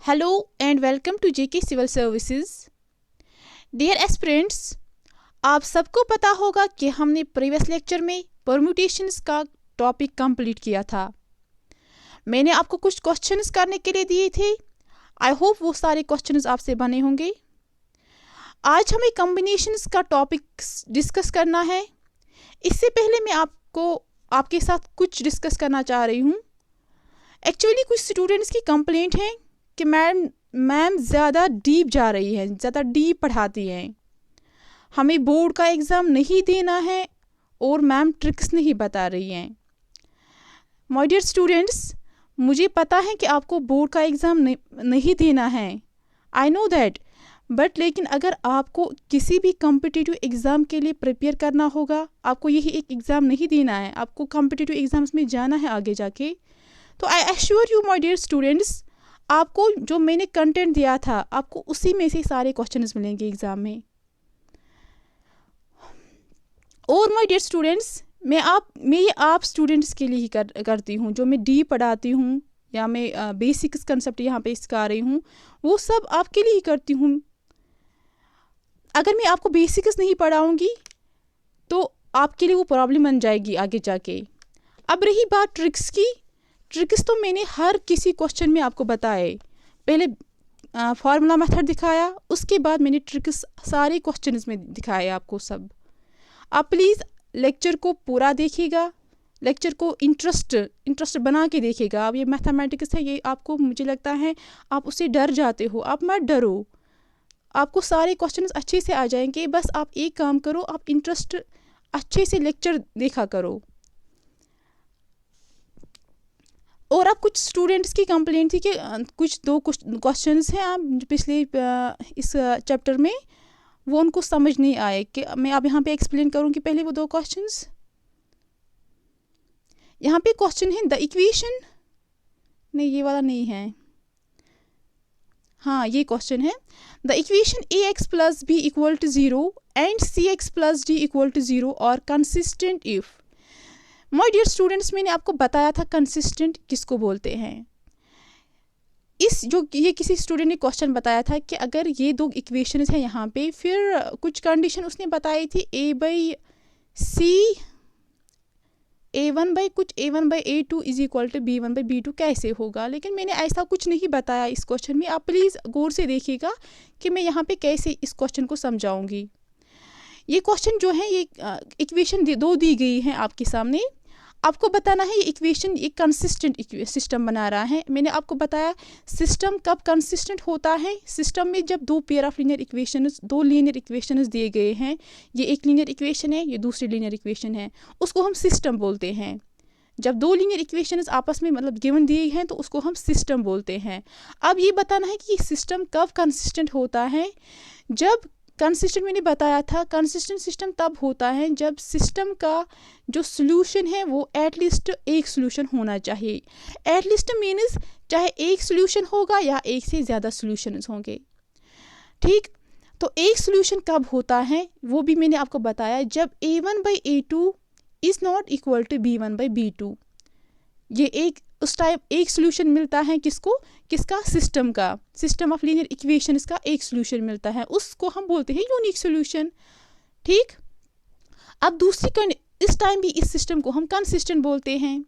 Hello and welcome to JK Civil Services. Dear aspirants, आप सबको पता होगा कि हमने प्रीवियस लेक्चर में परम्यूटेशंस का टॉपिक कंप्लीट किया था. मैंने आपको कुछ क्वेश्चंस करने के लिए दिए थे. आई होप वो सारे क्वेश्चंस आपसे बने होंगे. आज हमें कॉम्बिनेशंस का टॉपिक डिस्कस करना है. इससे पहले मैं आपके साथ कुछ डिस्कस करना चाह रही हूँ. एक्चुअली कुछ स्टूडेंट्स की कंप्लेंट है कि मैम ज़्यादा डीप जा रही है, ज़्यादा डीप पढ़ाती हैं, हमें बोर्ड का एग्ज़ाम नहीं देना है और मैम ट्रिक्स नहीं बता रही हैं. माय डियर स्टूडेंट्स, मुझे पता है कि आपको बोर्ड का एग्ज़ाम नहीं देना है, आई नो दैट, बट लेकिन अगर आपको किसी भी कॉम्पिटिटिव एग्ज़ाम के लिए प्रिपेयर करना होगा, आपको यही एक एग्ज़ाम नहीं देना है, आपको कॉम्पिटिटिव एग्ज़ाम्स में जाना है आगे जाके, तो I assure you my dear students, आपको जो मैंने कंटेंट दिया था आपको उसी में से सारे क्वेश्चंस मिलेंगे एग्ज़ाम में. और माय डियर स्टूडेंट्स, मैं ये आप स्टूडेंट्स के लिए ही करती हूँ. जो मैं डीप पढ़ाती हूँ या मैं बेसिक्स कंसेप्ट यहाँ पे सिखा रही हूँ, वो सब आपके लिए ही करती हूँ. अगर मैं आपको बेसिक्स नहीं पढ़ाऊँगी तो आपके लिए वो प्रॉब्लम बन जाएगी आगे जाके. अब रही बात ट्रिक्स की, ट्रिक्स तो मैंने हर किसी क्वेश्चन में आपको बताए. पहले फार्मूला मेथड दिखाया, उसके बाद मैंने ट्रिक्स सारे क्वेश्चंस में दिखाए आपको सब. आप प्लीज़ लेक्चर को पूरा देखिएगा, लेक्चर को इंटरेस्ट बना के देखिएगा. अब ये मैथमेटिक्स है, ये आपको मुझे लगता है आप उससे डर जाते हो, आप मत डरो, आपको सारे क्वेश्चंस अच्छे से आ जाएंगे. बस आप एक काम करो, आप इंटरेस्ट अच्छे से लेक्चर देखा करो. और अब कुछ स्टूडेंट्स की कंप्लेंट थी कि कुछ क्वेश्चंस हैं आप पिछले इस चैप्टर में वो उनको समझ नहीं आए. कि मैं अब यहाँ पे एक्सप्लेन करूँगी. पहले वो 2 क्वेश्चंस. यहाँ पे क्वेश्चन है द इक्वेशन, नहीं ये वाला नहीं है, हाँ ये क्वेश्चन है the equation ax plus B equal to 0 and cx plus D equal to 0 और consistent if. My dear students, मैंने आपको बताया था कंसिस्टेंट किसको बोलते हैं. ये किसी स्टूडेंट ने क्वेश्चन बताया था कि अगर ये 2 इक्वेशंस हैं यहाँ पे, फिर कुछ कंडीशन उसने बताई थी a/c a1/a2 is equal to b1/b2 कैसे होगा. लेकिन मैंने ऐसा कुछ नहीं बताया इस क्वेश्चन में. आप प्लीज़ गौर से देखिएगा कि मैं यहाँ पे कैसे इस क्वेश्चन को समझाऊंगी. ये क्वेश्चन जो है, ये इक्वेशन 2 दी गई हैं आपके सामने. आपको बताना है ये इक्वेशन एक कंसिस्टेंट सिस्टम बना रहा है. मैंने आपको बताया सिस्टम कब कंसिस्टेंट होता है. सिस्टम में जब 2 पेयर ऑफ लीनियर इक्वेशंस दिए गए हैं, ये एक लीनियर इक्वेशन है, ये दूसरी लीनियर इक्वेशन है, उसको हम सिस्टम बोलते हैं. जब 2 लीनियर इक्वेशंस आपस में मतलब गिवन दिए हैं तो उसको हम सिस्टम बोलते हैं. अब ये बताना है कि ये सिस्टम कब कंसिस्टेंट होता है. जब कंसिस्टेंट मैंने बताया था, कंसिस्टेंट सिस्टम तब होता है जब सिस्टम का जो सोल्यूशन है वो एटलीस्ट एक सोल्यूशन होना चाहिए. एटलीस्ट मीन्स चाहे एक सोल्यूशन होगा या एक से ज़्यादा सोल्यूशंस होंगे. ठीक, तो एक सोल्यूशन कब होता है वो भी मैंने आपको बताया, जब a1/a2 is not equal to b1/b2. ये उस टाइम एक सोल्यूशन मिलता है किसका सिस्टम ऑफ लीनियर इक्वेशंस का एक सोल्यूशन मिलता है, उसको हम बोलते हैं यूनिक सोल्यूशन. ठीक, अब इस टाइम भी इस सिस्टम को हम कंसिस्टेंट बोलते हैं.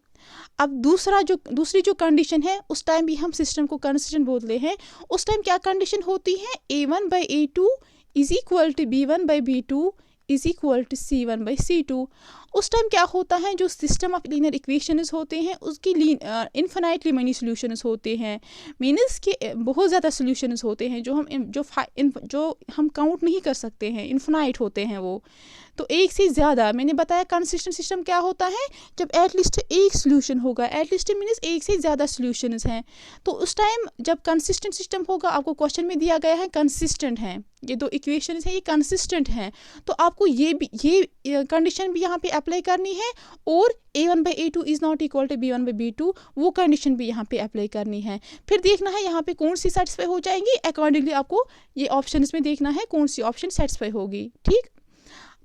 अब दूसरी जो कंडीशन है, उस टाइम भी हम सिस्टम को कंसिस्टेंट बोलते हैं. उस टाइम क्या कंडीशन होती है, a1/a2 is equal to b1/b2 is equal to c1/c2. उस टाइम क्या होता है, जो सिस्टम ऑफ लीनियर इक्वेशंस होते हैं उसकी इन्फिनाइटली मनी सॉल्यूशंस होते हैं. मीन्स कि बहुत ज़्यादा सॉल्यूशंस होते हैं जो हम काउंट नहीं कर सकते हैं, इन्फिनाइट होते हैं वो. तो एक से ज़्यादा मैंने बताया कंसिस्टेंट सिस्टम क्या होता है, जब एटलीस्ट एक सोल्यूशन होगा. एटलीस्ट मीन्स एक से ज़्यादा सॉल्यूशंस हैं. तो उस टाइम जब कंसिस्टेंट सिस्टम होगा, आपको क्वेश्चन में दिया गया है कंसिस्टेंट हैं, ये 2 इक्वेशंस हैं, ये कंसिस्टेंट हैं, तो आपको ये कंडीशन भी यहाँ पे अप्लाई करनी है. और a1/a2 is not equal to b1/b2 वो कंडीशन भी यहाँ पे अप्लाई करनी है. फिर देखना है यहाँ पे कौन सी सेटिस्फाई हो जाएंगी. अकॉर्डिंगली आपको ये ऑप्शंस में देखना है कौन सी ऑप्शन सेटिस्फाई होगी. ठीक,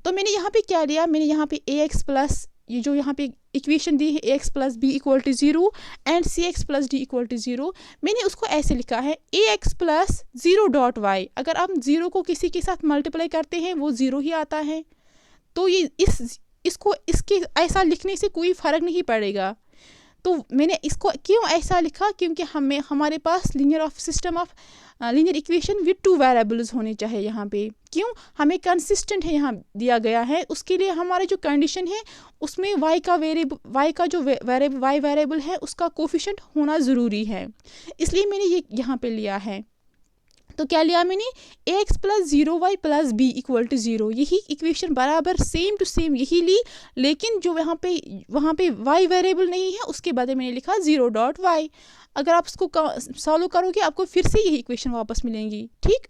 तो मैंने यहाँ पे क्या लिया, मैंने यहाँ पे ax प्लस ये जो यहाँ पे इक्वेशन दी है ax plus B equal to 0 and cx plus D equal to 0, मैंने उसको ऐसे लिखा है ax प्लस 0 डॉट वाई। अगर आप 0 को किसी के साथ मल्टीप्लाई करते हैं वो 0 ही आता है, तो ये इसको इसके ऐसा लिखने से कोई फ़र्क नहीं पड़ेगा। तो मैंने इसको क्यों ऐसा लिखा, क्योंकि हमारे पास लीनियर इक्वेशन विद 2 वेरिएबल्स होने चाहिए यहाँ पे। क्यों, हमें कंसिस्टेंट है यहाँ दिया गया है, उसके लिए हमारे जो कंडीशन है उसमें y का जो वेरिएबल है उसका कोफिशिएंट होना ज़रूरी है, इसलिए मैंने ये यहाँ पे लिया है। तो क्या लिया मैंने, ax plus 0y plus B equal to 0, यही इक्वेशन बराबर सेम टू सेम यही ली, लेकिन जो वहाँ पे y वेरिएबल नहीं है उसके बाद मैंने लिखा 0 डॉट वाई। अगर आप उसको सॉल्व करोगे आपको फिर से यही इक्वेशन वापस मिलेंगी, ठीक।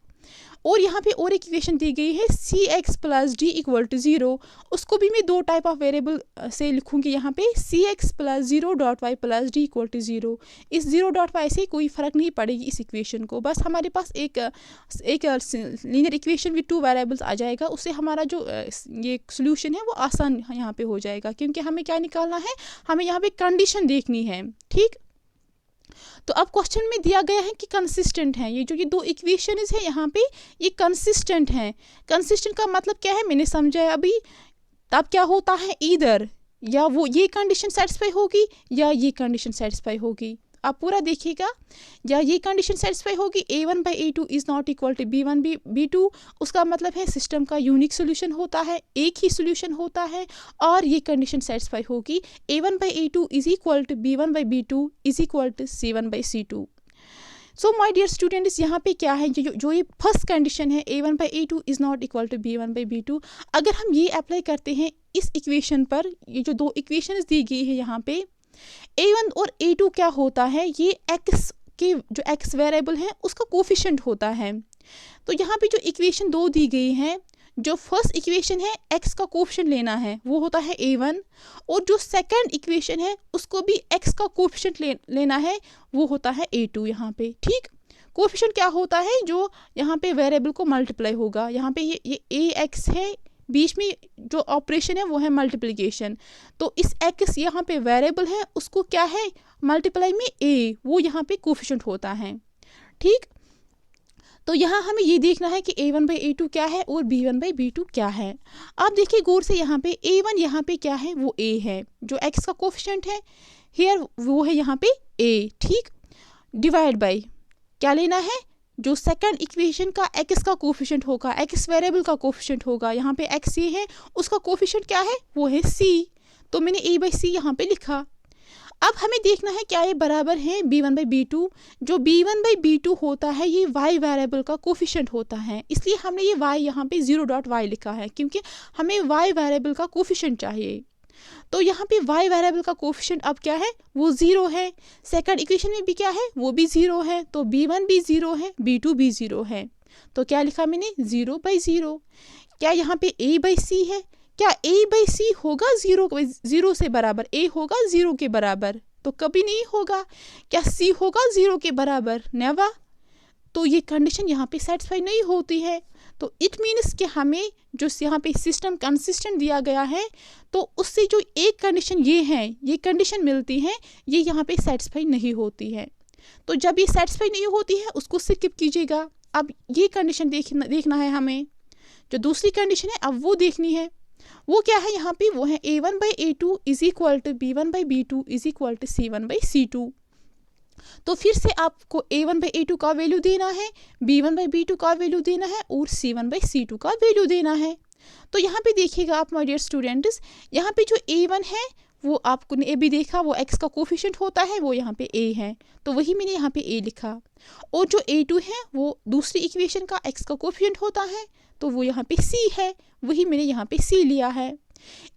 और यहाँ पे और एक इक्वेशन दी गई है cx plus D equal to 0, उसको भी मैं 2 टाइप ऑफ वेरिएबल से लिखूंगी यहाँ पे, cx plus 0 dot Y plus D equal to 0। इस 0 डॉट वाई से कोई फ़र्क नहीं पड़ेगी इस इक्वेशन को, बस हमारे पास एक लीनियर इक्वेशन विद 2 वेरिएबल्स आ जाएगा, उससे हमारा जो ये सोल्यूशन है वो आसान यहाँ पे हो जाएगा, क्योंकि हमें क्या निकालना है, हमें यहाँ पे कंडीशन देखनी है, ठीक। तो अब क्वेश्चन में दिया गया है कि कंसिस्टेंट है, ये 2 इक्वेशंस है यहाँ पे ये कंसिस्टेंट हैं। कंसिस्टेंट का मतलब क्या है मैंने समझाया अभी। तब क्या होता है, इधर या वो ये कंडीशन सेटिस्फाई होगी या ये कंडीशन सेटिस्फाई होगी, आप पूरा देखिएगा। या ये कंडीशन सेटिस्फाई होगी a1 by a2 is not equal to b1 b2, उसका मतलब है सिस्टम का यूनिक सोल्यूशन होता है, एक ही सोल्यूशन होता है। और ये कंडीशन सेटिस्फाई होगी a1 by a2 is equal to b1 by b2 is equal to c1 by c2। So my dear students, यहाँ पे क्या है, जो ये फर्स्ट कंडीशन है a1 by a2 is not equal to b1 by b2, अगर हम ये अप्लाई करते हैं इस इक्वेशन पर, ये जो 2 इक्वेशंस दी गई है यहाँ पे, a1 और a2 क्या होता है, ये x के जो x वेरिएबल है उसका कोफिशिएंट होता है। तो यहाँ पे जो इक्वेशन 2 दी गई है, जो फर्स्ट इक्वेशन है x का कोफिशिएंट लेना है वो होता है a1, और जो सेकंड इक्वेशन है उसको भी x का कोफिशिएंट लेना है वो होता है a2 यहाँ पे, ठीक। कोफिशिएंट क्या होता है, जो यहाँ पे वेरिएबल को मल्टीप्लाई होगा, यहाँ पे ये ax है, बीच में जो ऑपरेशन है वो है मल्टीप्लिकेशन, तो इस x यहाँ पे वेरिएबल है उसको क्या है मल्टीप्लाई में a, वो यहाँ पे कोफिशिएंट होता है, ठीक। तो यहाँ हमें ये देखना है कि a1 बाई a2 क्या है और b1 बाई b2 क्या है। आप देखिए गौर से, यहाँ पे a1 यहाँ पे क्या है, वो a है, जो x का कोफिशिएंट है हियर वो है यहाँ पे a, ठीक। डिवाइड बाई क्या लेना है, जो सेकंड इक्वेशन का x का कोफिशिएंट होगा, x वेरिएबल का कोफिशिएंट होगा, यहाँ पे x ये है उसका कोफिशिएंट क्या है, वो है c, तो मैंने a बाई c यहाँ पे लिखा। अब हमें देखना है क्या ये बराबर है b1 बाई b2, जो b1 बाई b2 होता है ये y वेरिएबल का कोफिशिएंट होता है, इसलिए हमने ये y यहाँ पे 0 डॉट वाई लिखा है, क्योंकि हमें y वेरिएबल का कोफिशिएंट चाहिए। तो यहाँ पे y वेरिएबल का कोफिशिएंट अब क्या है, वो 0 है, सेकंड इक्वेशन में भी क्या है, वो भी 0 है, तो b1 भी 0 है, b2 भी 0 है, तो क्या लिखा मैंने 0 बाई 0। क्या यहाँ पे a बाई c है, क्या a बाई c होगा 0 से बराबर, a होगा 0 के बराबर, तो कभी नहीं होगा। क्या c होगा 0 के बराबर, नेवर। तो ये कंडीशन यहाँ पे सेटिस्फाई नहीं होती है, तो इट मीन्स कि हमें जो यहाँ पे सिस्टम कंसिस्टेंट दिया गया है, तो उससे जो एक कंडीशन ये है, ये कंडीशन मिलती है, ये यहाँ पे सेटिस्फाई नहीं होती है। तो जब ये सेटिस्फाई नहीं होती है उसको स्किप कीजिएगा। अब ये कंडीशन देखना है हमें, जो दूसरी कंडीशन है अब वो देखनी है, वो क्या है यहाँ पे, वो है a1 by a2 is equal to b1 by b2 is equal to c1 by c2। तो फिर से आपको a1 बाई a2 का वैल्यू देना है, b1 बाई b2 का वैल्यू देना है और c1 बाई c2 का वैल्यू देना है। तो यहाँ पे देखिएगा आप माय डियर स्टूडेंट्स, यहाँ पे जो a1 है वो आपको ने भी देखा, वो x का कोफिशिएंट होता है, वो यहाँ पे a है, तो वही मैंने यहाँ पे a लिखा। और जो a2 है वो दूसरी इक्वेशन का x का कोफिशिएंट होता है, तो वो यहाँ पे c है, वही मैंने यहाँ पे c लिया है।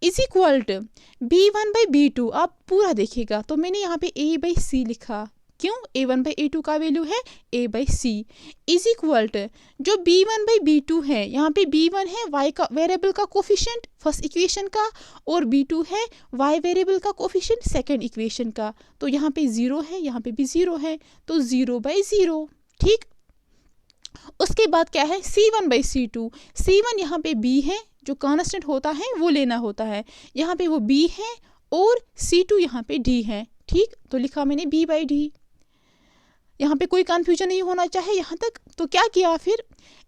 Is equal to b1 by b2, आप पूरा देखिएगा, तो मैंने यहाँ पे a बाई c लिखा, क्यों, a1 बाई a2 का वैल्यू है a by c, is equal to जो b1 बाई b2 है, यहाँ पे b1 है y का वेरिएबल का कोफिशिएंट फर्स्ट इक्वेशन का, और b2 है y वेरिएबल का कोफिशिएंट सेकंड इक्वेशन का, तो यहाँ पे 0 है, यहाँ पे भी 0 है, तो 0 बाई 0, ठीक। उसके बाद क्या है c1 बाई c2, c1 यहाँ पे b है, जो कांस्टेंट होता है वो लेना होता है। यहाँ पे वो b है और C2 यहाँ पे d है, ठीक। तो लिखा मैंने b/d। यहाँ पे कोई कन्फ्यूजन नहीं होना चाहिए यहाँ तक। तो क्या किया फिर,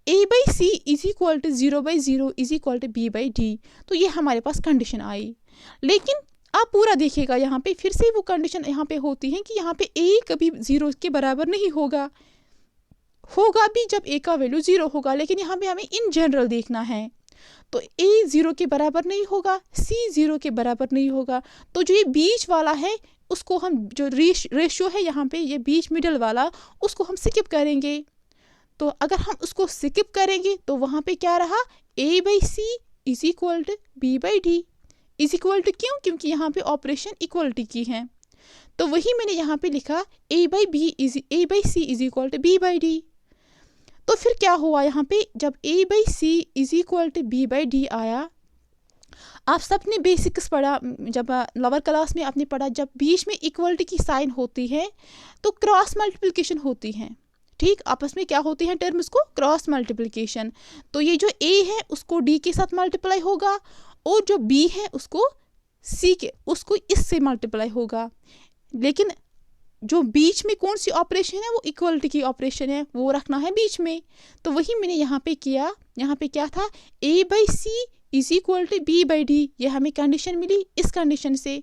a/c is equal to 0/0 is equal to b/d। तो ये हमारे पास कंडीशन आई। लेकिन आप पूरा देखिएगा, यहाँ पे फिर से वो कंडीशन यहाँ पे होती है कि यहाँ पे a कभी 0 के बराबर नहीं होगा, होगा भी जब a का वैल्यू 0 होगा। लेकिन यहाँ पे हमें इन जनरल देखना है। तो a 0 के बराबर नहीं होगा, c 0 के बराबर नहीं होगा। तो जो ये बीच वाला है उसको हम, जो रेशियो है यहाँ पे ये बीच मिडल वाला, उसको हम स्किप करेंगे। तो अगर हम उसको स्किप करेंगे तो वहाँ पे क्या रहा, a/c is equal to b/d is equal to, क्यों, क्योंकि यहाँ पे ऑपरेशन इक्वलिटी की है। तो वही मैंने यहाँ पे लिखा a/c is equal to b/d। तो फिर क्या हुआ यहाँ पे, जब a/c is equal to b/d आया, आप सबने बेसिक्स पढ़ा, जब लोअर क्लास में आपने पढ़ा, जब बीच में इक्वलिटी की साइन होती है तो क्रॉस मल्टीप्लिकेशन होती है, ठीक। आपस में क्या होती है टर्म्स को, क्रॉस मल्टीप्लिकेशन। तो ये जो a है उसको d के साथ मल्टीप्लाई होगा और जो b है उसको उसको इससे मल्टीप्लाई होगा। लेकिन जो बीच में कौन सी ऑपरेशन है, वो इक्वलिटी की ऑपरेशन है, वो रखना है बीच में। तो वही मैंने यहाँ पे किया। यहाँ पे क्या था, a/c is equal to b/d, ये हमें कंडीशन मिली इस कंडीशन से।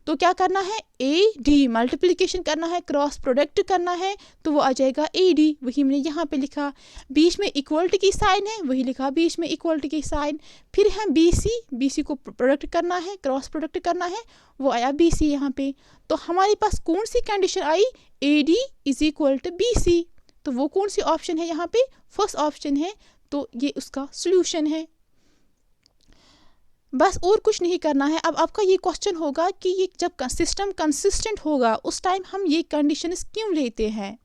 तो क्या करना है, a d मल्टीप्लिकेशन करना है, क्रॉस प्रोडक्ट करना है, तो वो आ जाएगा a d। वही मैंने यहाँ पे लिखा। बीच में इक्वलिटी की साइन है, वही लिखा बीच में इक्वलिटी की साइन। फिर है bc को प्रोडक्ट करना है, क्रॉस प्रोडक्ट करना है, वो आया bc यहाँ पे। तो हमारे पास कौन सी कंडीशन आई, ad is equal to bc। तो वो कौन सी ऑप्शन है यहाँ पे, फर्स्ट ऑप्शन है। तो ये उसका सोल्यूशन है, बस और कुछ नहीं करना है। अब आपका ये क्वेश्चन होगा कि ये जब सिस्टम कंसिस्टेंट होगा उस टाइम हम ये कंडीशंस क्यों लेते हैं।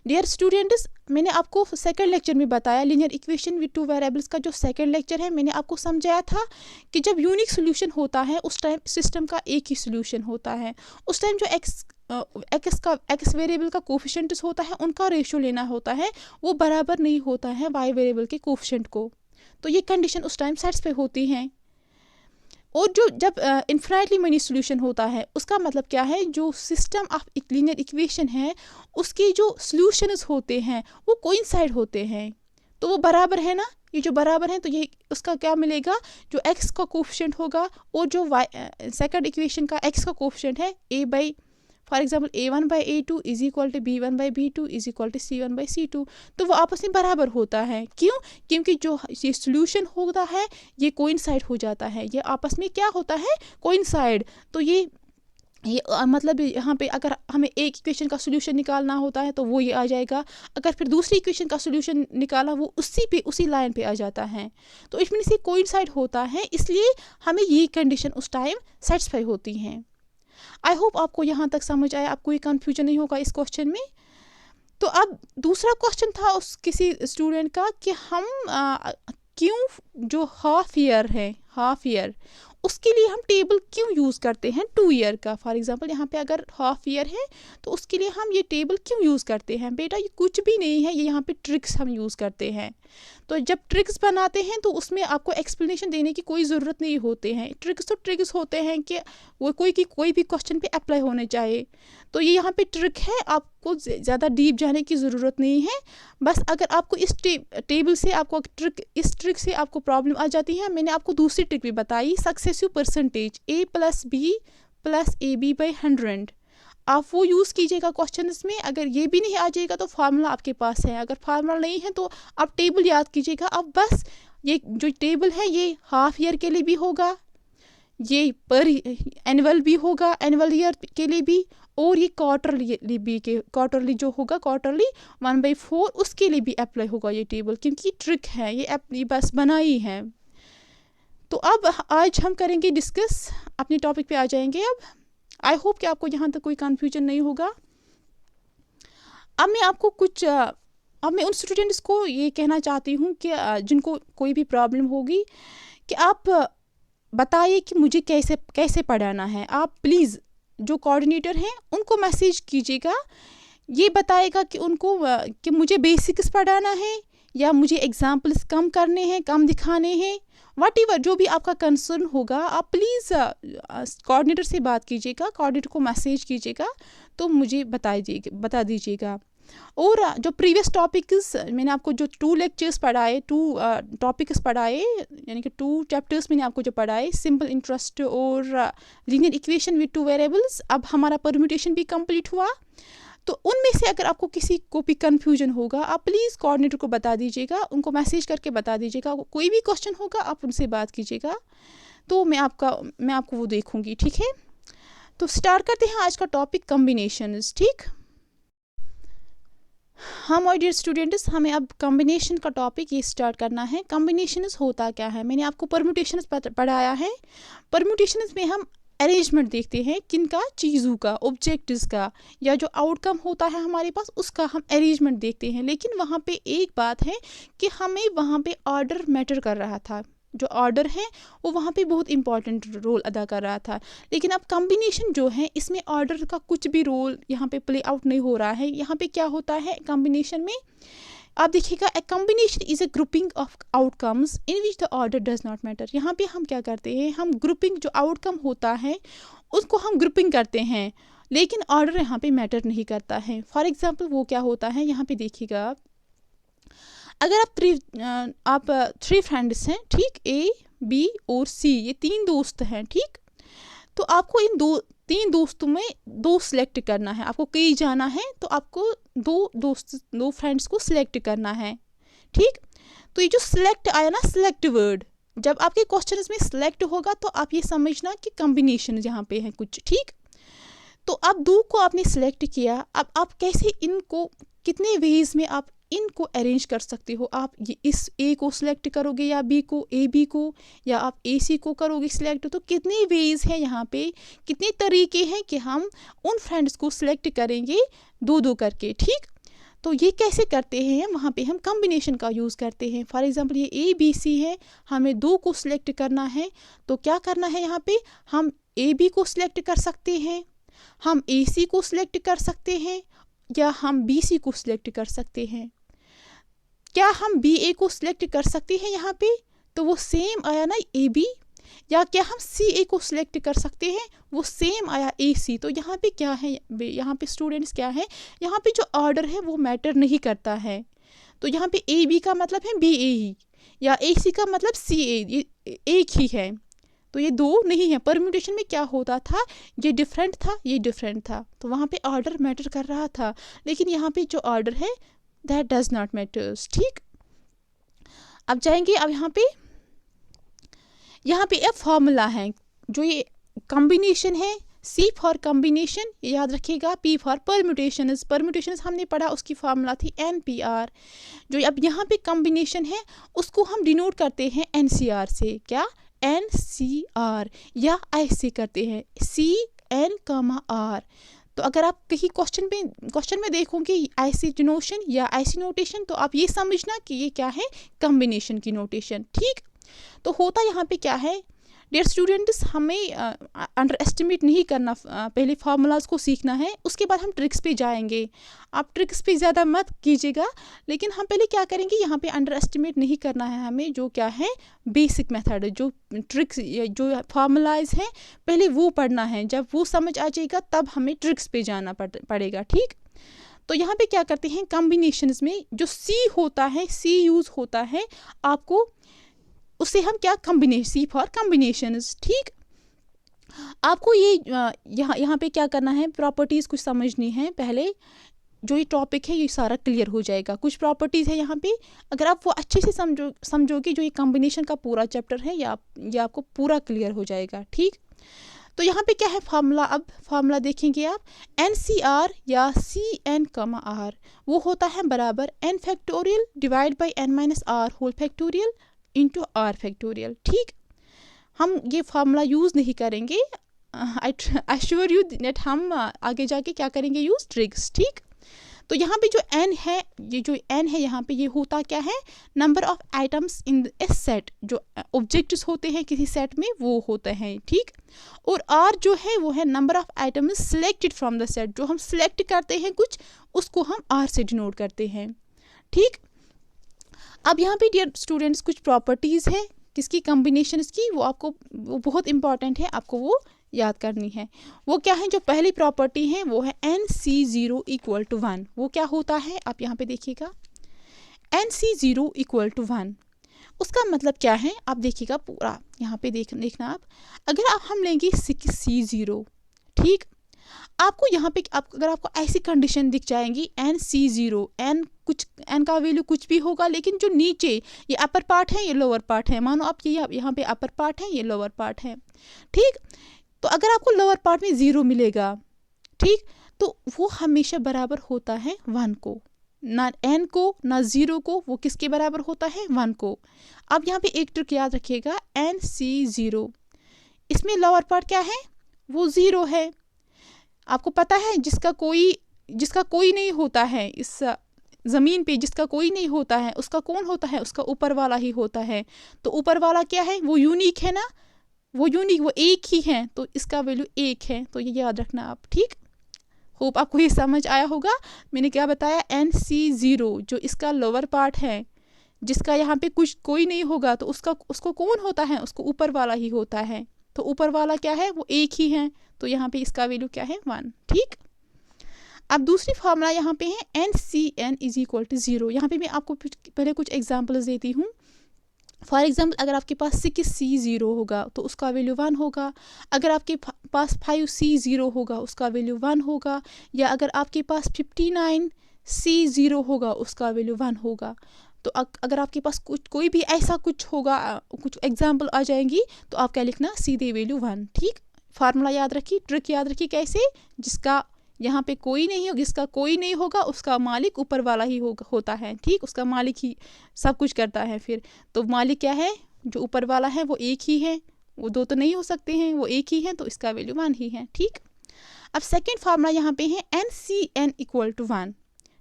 डियर स्टूडेंट्स, मैंने आपको सेकंड लेक्चर में बताया, linear equation with two variables का जो सेकंड लेक्चर है, मैंने आपको समझाया था कि जब यूनिक सोल्यूशन होता है उस टाइम सिस्टम का एक ही सोल्यूशन होता है। उस टाइम जो एक्स वेरिएबल का कोफिशिएंट्स होता है उनका रेशियो लेना होता है, वो बराबर नहीं होता है वाई वेरिएबल के कोफिशिएंट को। तो ये कंडीशन उस टाइम सेटिस्फाई होती हैं। और जो जब इन्फिनिटली मेनी सोल्यूशन होता है उसका मतलब क्या है, जो सिस्टम ऑफ लीनियर इक्वेशन है उसके जो सोल्यूशंस होते हैं वो कोइंसाइड होते हैं, तो वो बराबर है ना। ये जो बराबर है तो ये उसका क्या मिलेगा, जो x का कोफिशिएंट होगा और जो सेकंड इक्वेशन का x का कोफिशिएंट है for example a1/a2 is equal to b1/b2 is equal to c1/c2, तो वो आपस में बराबर होता है। क्यों, क्योंकि जो ये सोल्यूशन होता है ये कोइंसाइड हो जाता है, ये आपस में क्या होता है, कोइंसाइड। तो ये मतलब यहाँ पे अगर हमें एक इक्वेशन का सोल्यूशन निकालना होता है तो वो ये आ जाएगा, अगर फिर दूसरी इक्वेशन का सोल्यूशन निकाला वो उसी लाइन पे आ जाता है। तो इसमें से कोइंसाइड होता है, इसलिए हमें ये कंडीशन उस टाइम सेटिस्फाई होती हैं। आई होप आपको यहाँ तक समझ आया, आपको कोई कन्फ्यूजन नहीं होगा इस क्वेश्चन में। तो अब दूसरा क्वेश्चन था उस किसी स्टूडेंट का कि हम क्यों जो हाफ ईयर उसके लिए हम टेबल क्यों यूज़ करते हैं 2 ईयर का। फॉर एग्जांपल यहाँ पे अगर हाफ ईयर है तो उसके लिए हम ये टेबल क्यों यूज़ करते हैं। बेटा ये कुछ भी नहीं है, ये यहाँ पे ट्रिक्स हम यूज़ करते हैं। तो जब ट्रिक्स बनाते हैं तो उसमें आपको एक्सप्लेनेशन देने की कोई ज़रूरत नहीं होते हैं। ट्रिक्स तो ट्रिक्स होते हैं कि वो कोई भी क्वेश्चन पे अप्लाई होने चाहिए। तो ये यहाँ पे ट्रिक है, आपको ज़्यादा डीप जाने की ज़रूरत नहीं है। बस अगर आपको इस टेबल से इस ट्रिक से आपको प्रॉब्लम आ जाती है, मैंने आपको दूसरी ट्रिक भी बताई, सक्सेसिव परसेंटेज a+b + ab/100, आप वो यूज़ कीजिएगा क्वेश्चंस में। अगर ये भी नहीं आ जाएगा तो फार्मूला आपके पास है, अगर फार्मूला नहीं है तो आप टेबल याद कीजिएगा। अब बस ये जो टेबल है ये हाफ ईयर के लिए भी होगा, ये पर एनुअल भी होगा, एनुअल ईयर के लिए भी, और ये क्वार्टरली जो होगा, क्वार्टरली 1/4 उसके लिए भी अप्लाई होगा ये टेबल, क्योंकि ट्रिक है ये बस बनाई है। तो अब आज हम करेंगे डिस्कस, अपने टॉपिक पे आ जाएंगे। अब आई होप कि आपको यहाँ तक कोई कन्फ्यूजन नहीं होगा। अब मैं उन स्टूडेंट्स को ये कहना चाहती हूँ कि जिनको कोई भी प्रॉब्लम होगी कि आप बताइए कि मुझे कैसे पढ़ाना है। आप प्लीज़ जो कोऑर्डिनेटर हैं उनको मैसेज कीजिएगा, ये बताएगा कि उनको कि मुझे बेसिक्स पढ़ाना है या मुझे एग्जाम्पल्स कम करने हैं, कम दिखाने हैं, व्हाटएवर जो भी आपका कंसर्न होगा आप प्लीज़ कोऑर्डिनेटर से बात कीजिएगा, कोऑर्डिनेटर को मैसेज कीजिएगा तो मुझे बता दीजिएगा। और जो प्रीवियस टॉपिक्स मैंने आपको जो 2 लेक्चर्स पढ़ाए, 2 टॉपिक्स पढ़ाए, यानी कि 2 चैप्टर्स मैंने आपको जो पढ़ाए, सिंपल इंटरेस्ट और लीनियर इक्वेशन विद 2 वेरिएबल्स, अब हमारा परम्यूटेशन भी कंप्लीट हुआ। तो उनमें से अगर आपको किसी को भी कन्फ्यूजन होगा आप प्लीज़ कोऑर्डिनेटर को बता दीजिएगा, उनको मैसेज करके बता दीजिएगा। कोई भी क्वेश्चन होगा आप उनसे बात कीजिएगा तो मैं आपको वो देखूँगी, ठीक है। तो स्टार्ट करते हैं आज का टॉपिक कम्बिनेशंस, ठीक। हाँ माय डियर स्टूडेंट्स, हमें अब कॉम्बिनेशन का टॉपिक ये स्टार्ट करना है। कॉम्बिनेशंस होता क्या है, मैंने आपको परम्यूटेशंस पढ़ाया है। परम्यूटेशंस में हम अरेंजमेंट देखते हैं, किनका, चीज़ों का, ऑब्जेक्ट्स का, या जो आउटकम होता है हमारे पास उसका हम अरेंजमेंट देखते हैं। लेकिन वहाँ पे एक बात है कि हमें वहाँ पे ऑर्डर मैटर कर रहा था, जो ऑर्डर है वो वहाँ पे बहुत इंपॉर्टेंट रोल अदा कर रहा था। लेकिन अब कॉम्बिनेशन जो है इसमें ऑर्डर का कुछ भी रोल यहाँ पे प्ले आउट नहीं हो रहा है। यहाँ पे क्या होता है कॉम्बिनेशन में, आप देखिएगा, a combination is a grouping of outcomes in which the order does not matter. यहाँ पे हम क्या करते हैं, हम ग्रुपिंग, जो आउटकम होता है उसको हम ग्रुपिंग करते हैं, लेकिन ऑर्डर यहाँ पे मैटर नहीं करता है। फॉर एग्जाम्पल वो क्या होता है, यहाँ पे देखिएगा, अगर आप 3 फ्रेंड्स हैं, ठीक, ए, बी और सी, ये 3 दोस्त हैं, ठीक। तो आपको इन 3 दोस्तों में 2 सिलेक्ट करना है। आपको कहीं जाना है तो आपको 2 फ्रेंड्स को सिलेक्ट करना है, ठीक। तो ये जो सिलेक्ट आया ना, सिलेक्ट वर्ड, जब आपके क्वेश्चन में सिलेक्ट होगा तो आप ये समझना कि कॉम्बिनेशन यहाँ पे है कुछ, ठीक। तो अब 2 को आपने सिलेक्ट किया, अब आप कैसे इनको, कितने वेज में आप इनको अरेंज कर सकते हो। आप ये इस ए को सिलेक्ट करोगे या बी को, ए बी को, या आप ए सी को करोगे सिलेक्ट, तो कितने वेज हैं यहाँ पे, कितने तरीके हैं कि हम उन फ्रेंड्स को सिलेक्ट करेंगे 2-2 करके, ठीक। तो ये कैसे करते हैं, वहाँ पे हम कॉम्बिनेशन का यूज़ करते हैं। फॉर एग्जांपल ये ए बी सी है, हमें 2 को सिलेक्ट करना है, तो क्या करना है, यहाँ पे हम ए बी को सिलेक्ट कर सकते हैं, हम ए सी को सिलेक्ट कर सकते हैं, या हम बी सी को सिलेक्ट कर सकते हैं। क्या हम बी ए को सिलेक्ट कर सकते हैं यहाँ पे, तो वो सेम आया ना ए बी, या क्या हम सी ए को सिलेक्ट कर सकते हैं, वो सेम आया ए सी। तो यहाँ पे क्या है, यहाँ पे स्टूडेंट्स क्या है, यहाँ पे जो ऑर्डर है वो मैटर नहीं करता है। तो यहाँ पे ए बी का मतलब है बी ए ही, या ए सी का मतलब सी ए, ये एक ही है। तो ये 2 नहीं है। परम्यूटेशन में क्या होता था, ये डिफरेंट था, ये डिफरेंट था, तो वहाँ पे ऑर्डर मैटर कर रहा था। लेकिन यहाँ पे जो ऑर्डर है दैट डज नॉट मैटर्स, ठीक। अब जाएंगे, अब यहाँ पे एक फॉर्मूला है, जो ये कॉम्बिनेशन है, सी फॉर कॉम्बिनेशन, याद रखिएगा, पी फॉर परम्यूटेशंस। परम्यूटेशंस हमने पढ़ा, उसकी फार्मूला थी NPR। जो अब यहाँ पे कॉम्बिनेशन है उसको हम डिनोट करते हैं NCR से, क्या, NCR, या ऐसे करते हैं CN, R। तो अगर आप कहीं क्वेश्चन में देखोगे ऐसी डिनोशन या ऐसी नोटेशन, तो आप ये समझना कि ये क्या है, कॉम्बिनेशन की नोटेशन, ठीक। तो होता यहाँ पे क्या है डियर स्टूडेंट्स, हमें अंडर एस्टिमेट नहीं करना, पहले फार्मूलाज को सीखना है, उसके बाद हम ट्रिक्स पे जाएंगे। आप ट्रिक्स पे ज़्यादा मत कीजिएगा, लेकिन हम पहले क्या करेंगे, यहाँ पे अंडर एस्टिमेट नहीं करना है हमें, जो क्या है बेसिक मेथड, जो ट्रिक्स, जो फार्मूलाज हैं पहले वो पढ़ना है। जब वो समझ आ जाएगा तब हमें ट्रिक्स पे जाना पड़ेगा, ठीक। तो यहाँ पे क्या करते हैं, कॉम्बिनेशंस में जो सी होता है, सी यूज़ होता है, आपको उससे हम क्या, कॉम्बिनेशन, सी फॉर कॉम्बिनेशंस, ठीक। आपको ये यहाँ पे क्या करना है, प्रॉपर्टीज़ कुछ समझनी है पहले। जो ये टॉपिक है ये सारा क्लियर हो जाएगा। कुछ प्रॉपर्टीज़ है यहाँ पे, अगर आप वो अच्छे से समझोगे, जो ये कॉम्बिनेशन का पूरा चैप्टर है ये आपको पूरा क्लियर हो जाएगा, ठीक। तो यहाँ पे क्या है फार्मूला, अब फार्मूला देखेंगे आप, NCR या CN, R, वो होता है बराबर N factorial divide by N-R whole factorial into R factorial, ठीक। हम ये फार्मूला यूज़ नहीं करेंगे, आई एश्योर यू दैट हम आगे जाके क्या करेंगे, यूज़ ट्रिक्स, ठीक। तो यहाँ पे जो n है, ये जो n है यहाँ पे, ये होता क्या है, number of items in A set, जो ऑब्जेक्ट्स होते हैं किसी सेट में वो होते हैं, ठीक। और r जो है वो है number of items selected from the set, जो हम सिलेक्ट करते हैं कुछ, उसको हम r से डिनोट करते हैं, ठीक। अब यहाँ पे डियर स्टूडेंट्स कुछ प्रॉपर्टीज़ हैं किसकी, कम्बिनेशन की, वो बहुत इंपॉर्टेंट है, आपको वो याद करनी है। वो क्या है, जो पहली प्रॉपर्टी है वो है NC0 इक्वल टू 1। वो क्या होता है, आप यहाँ पे देखिएगा, NC0 इक्वल टू 1, उसका मतलब क्या है आप देखिएगा पूरा, यहाँ पे देखना आप, अगर हम लेंगे 6C0, ठीक, आपको यहाँ पे अगर आपको ऐसी कंडीशन दिख जाएंगी NC0, n का वैल्यू कुछ भी होगा, लेकिन जो नीचे ये अपर पार्ट है ये लोअर पार्ट है, मानो आप ये यहाँ पे अपर पार्ट है ये लोअर पार्ट है, ठीक, तो अगर आपको लोअर पार्ट में 0 मिलेगा, ठीक, तो वो हमेशा बराबर होता है 1 को, ना n को ना 0 को, वो किसके बराबर होता है, 1 को। अब यहाँ पे एक ट्रिक याद रखिएगा, NC0, इसमें लोअर पार्ट क्या है, वो 0 है। आपको पता है जिसका कोई नहीं होता है इस ज़मीन पे, जिसका कोई नहीं होता है उसका कौन होता है, उसका ऊपर वाला ही होता है। तो ऊपर वाला क्या है, वो यूनिक है ना, वो एक ही है, तो इसका वैल्यू 1 है, तो ये याद रखना आप, ठीक। होप आपको ये समझ आया होगा। मैंने क्या बताया, NC0 जो इसका लोअर पार्ट है, जिसका यहाँ पे कोई नहीं होगा, तो उसको कौन होता है, उसको ऊपर वाला ही होता है, तो ऊपर वाला क्या है, वो 1 ही है, तो यहाँ पे इसका वैल्यू क्या है, 1, ठीक। अब दूसरी फार्मूला यहाँ पे है NCN इज इक्वल टू 0। यहाँ पे मैं आपको पहले कुछ एग्जांपल्स देती हूँ। फॉर एग्जांपल, अगर आपके पास 6C0 होगा तो उसका वैल्यू 1 होगा, अगर आपके पास 5C0 होगा उसका वैल्यू 1 होगा, या अगर आपके पास 59C0 होगा उसका वैल्यू 1 होगा। तो अगर आपके पास कोई भी ऐसा कुछ होगा, कुछ एग्जाम्पल आ जाएंगी, तो आप क्या लिखना, सीधे वैल्यू 1, ठीक। फार्मूला याद रखिए, ट्रिक याद रखिए, कैसे, जिसका यहाँ पे कोई नहीं हो, जिसका कोई नहीं होगा उसका मालिक ऊपर वाला ही होता है, ठीक, उसका मालिक ही सब कुछ करता है फिर। तो मालिक क्या है, जो ऊपर वाला है वो 1 ही है, वो 2 तो नहीं हो सकते हैं, वो 1 ही है, तो इसका वैल्यू 1 ही है, ठीक। अब सेकेंड फार्मूला यहाँ पे है NCN इक्वल टू 1,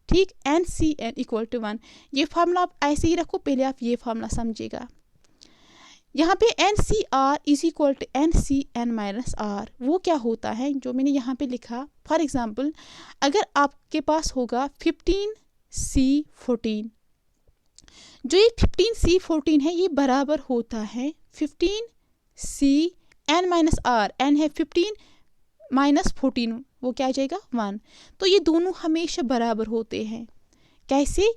ठीक, NCN इक्वल टू 1। ये फार्मूला आप ऐसे ही रखो, पहले आप ये फार्मूला समझिएगा। यहाँ पे NCR is equal to NCN minus R, वो क्या होता है, जो मैंने यहाँ पे लिखा। फॉर एग्जांपल, अगर आपके पास होगा 15C14, जो ये 15C14 है ये बराबर होता है 15CN माइनस R, n है 15 माइनस 14, वो क्या आ जाएगा, 1। तो ये दोनों हमेशा बराबर होते हैं, कैसे,